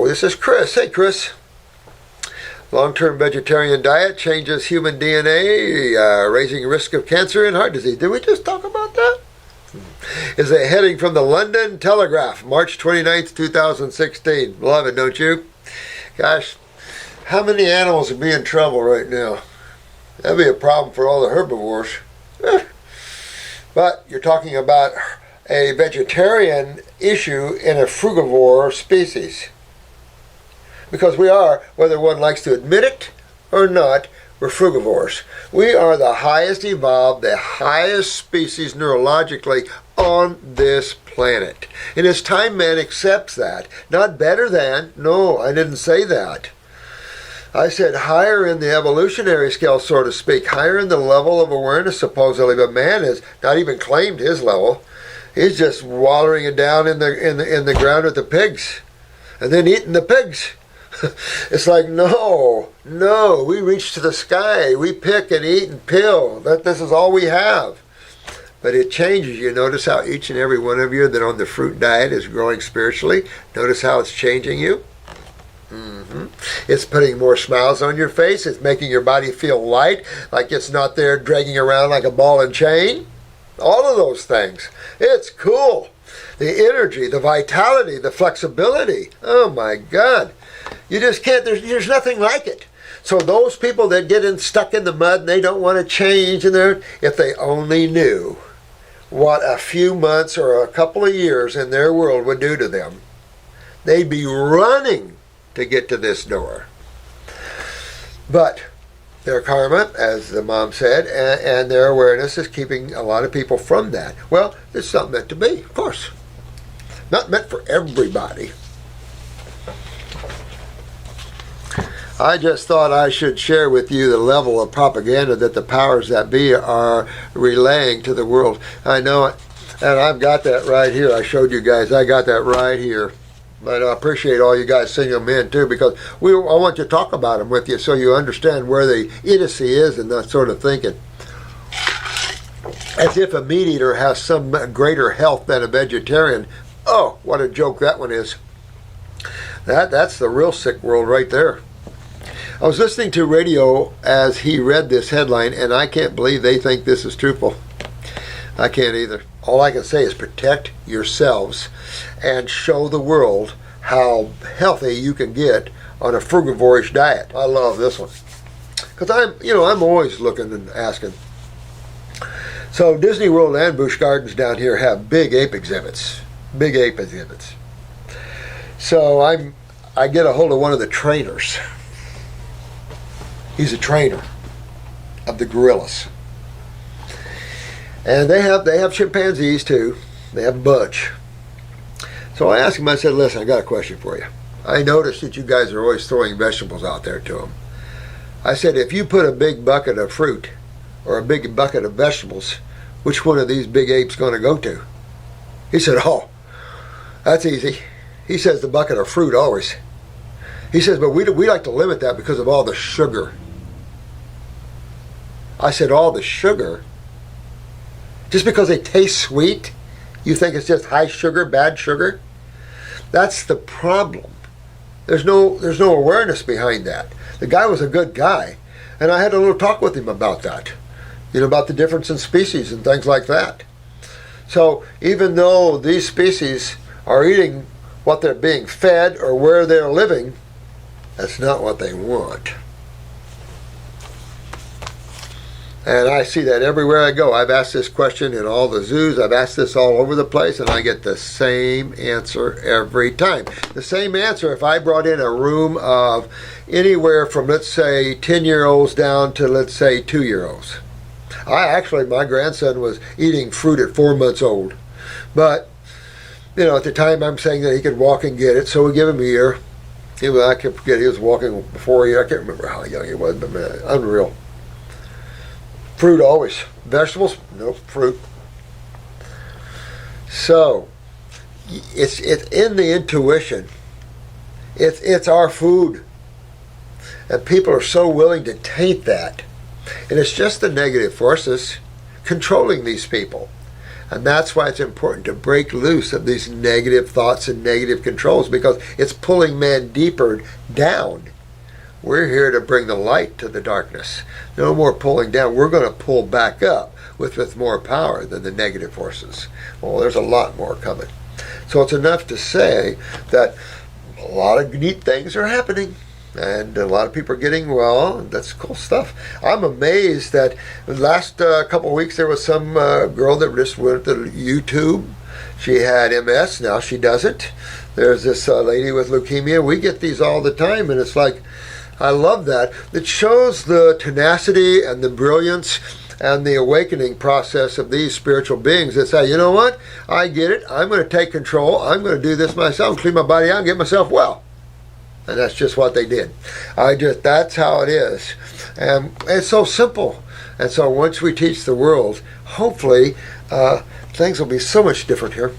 this is Chris. Hey, Chris. Long-term vegetarian diet changes human DNA, raising risk of cancer and heart disease. Did we just talk about that? Is a heading from the London Telegraph, March 29th, 2016. Love it, don't you? Gosh, how many animals would be in trouble right now? That'd be a problem for all the herbivores. But you're talking about a vegetarian issue in a frugivore species. Because we are, whether one likes to admit it or not, we're frugivores. We are the highest evolved, the highest species neurologically on this planet. And it's time man accepts that. Not better than, no, I didn't say that. I said higher in the evolutionary scale, so to speak, higher in the level of awareness supposedly, but man has not even claimed his level. He's just wallowing it down in the ground with the pigs, and then eating the pigs. It's like, no, we reach to the sky. We pick and eat and pill. This is all we have. But it changes. You notice how each and every one of you that on the fruit diet is growing spiritually. Notice how it's changing you. It's putting more smiles on your face. It's making your body feel light, like it's not there dragging around like a ball and chain. All of those things. It's cool. The energy, the vitality, the flexibility. Oh my God. You just can't, there's nothing like it. So those people that get stuck in the mud and they don't want to change, if they only knew what a few months or a couple of years in their world would do to them, they'd be running to get to this door. But their karma, as the mom said, and their awareness is keeping a lot of people from that. Well, it's not meant to be, of course. Not meant for everybody. I just thought I should share with you the level of propaganda that the powers that be are relaying to the world. I know it, and I've got that right here. I showed you guys. I got that right here. But I appreciate all you guys sending them in, too, because I want to talk about them with you so you understand where the idiocy is and that sort of thinking. As if a meat eater has some greater health than a vegetarian. Oh, what a joke that one is. That's the real sick world right there. I was listening to radio as he read this headline, and I can't believe they think this is truthful. I can't either. All I can say is protect yourselves and show the world how healthy you can get on a frugivorish diet. I love this one. Because I'm always looking and asking. So Disney World and Busch Gardens down here have big ape exhibits. Big ape exhibits. So I get a hold of one of the trainers. He's a trainer of the gorillas. And they have chimpanzees too. They have a bunch. So I asked him, I said, listen, I got a question for you. I noticed that you guys are always throwing vegetables out there to them. I said, if you put a big bucket of fruit or a big bucket of vegetables, which one of these big apes going to go to? He said, oh, that's easy. He says the bucket of fruit always. He says, but we like to limit that because of all the sugar. I said, all the sugar? Just because they taste sweet, you think it's just high sugar, bad sugar? That's the problem. There's no awareness behind that. The guy was a good guy, and I had a little talk with him about that. About the difference in species and things like that. So even though these species are eating what they're being fed or where they're living, that's not what they want. And I see that everywhere I go. I've asked this question in all the zoos. I've asked this all over the place, and I get the same answer every time. The same answer if I brought in a room of anywhere from, let's say, 10-year-olds down to, let's say, 2-year-olds. My grandson was eating fruit at 4 months old. But, at the time I'm saying that he could walk and get it, so we give him a year. I can't forget, he was walking before a year. I can't remember how young he was, but man, unreal. Fruit always. Vegetables? No, fruit. So, it's in the intuition. It's our food. And people are so willing to taint that. And it's just the negative forces controlling these people. And that's why it's important to break loose of these negative thoughts and negative controls, because it's pulling man deeper down. We're here to bring the light to the darkness. No more pulling down. We're going to pull back up with more power than the negative forces. Well, there's a lot more coming. So it's enough to say that a lot of neat things are happening. And a lot of people are getting well. That's cool stuff. I'm amazed that the last couple of weeks there was some girl that just went to YouTube. She had MS. Now she doesn't. There's this lady with leukemia. We get these all the time, and it's like, I love that. It shows the tenacity and the brilliance and the awakening process of these spiritual beings that say, you know what? I get it. I'm going to take control. I'm going to do this myself, clean my body out, and get myself well. And that's just what they did. That's how it is. And it's so simple. And so once we teach the world, hopefully things will be so much different here.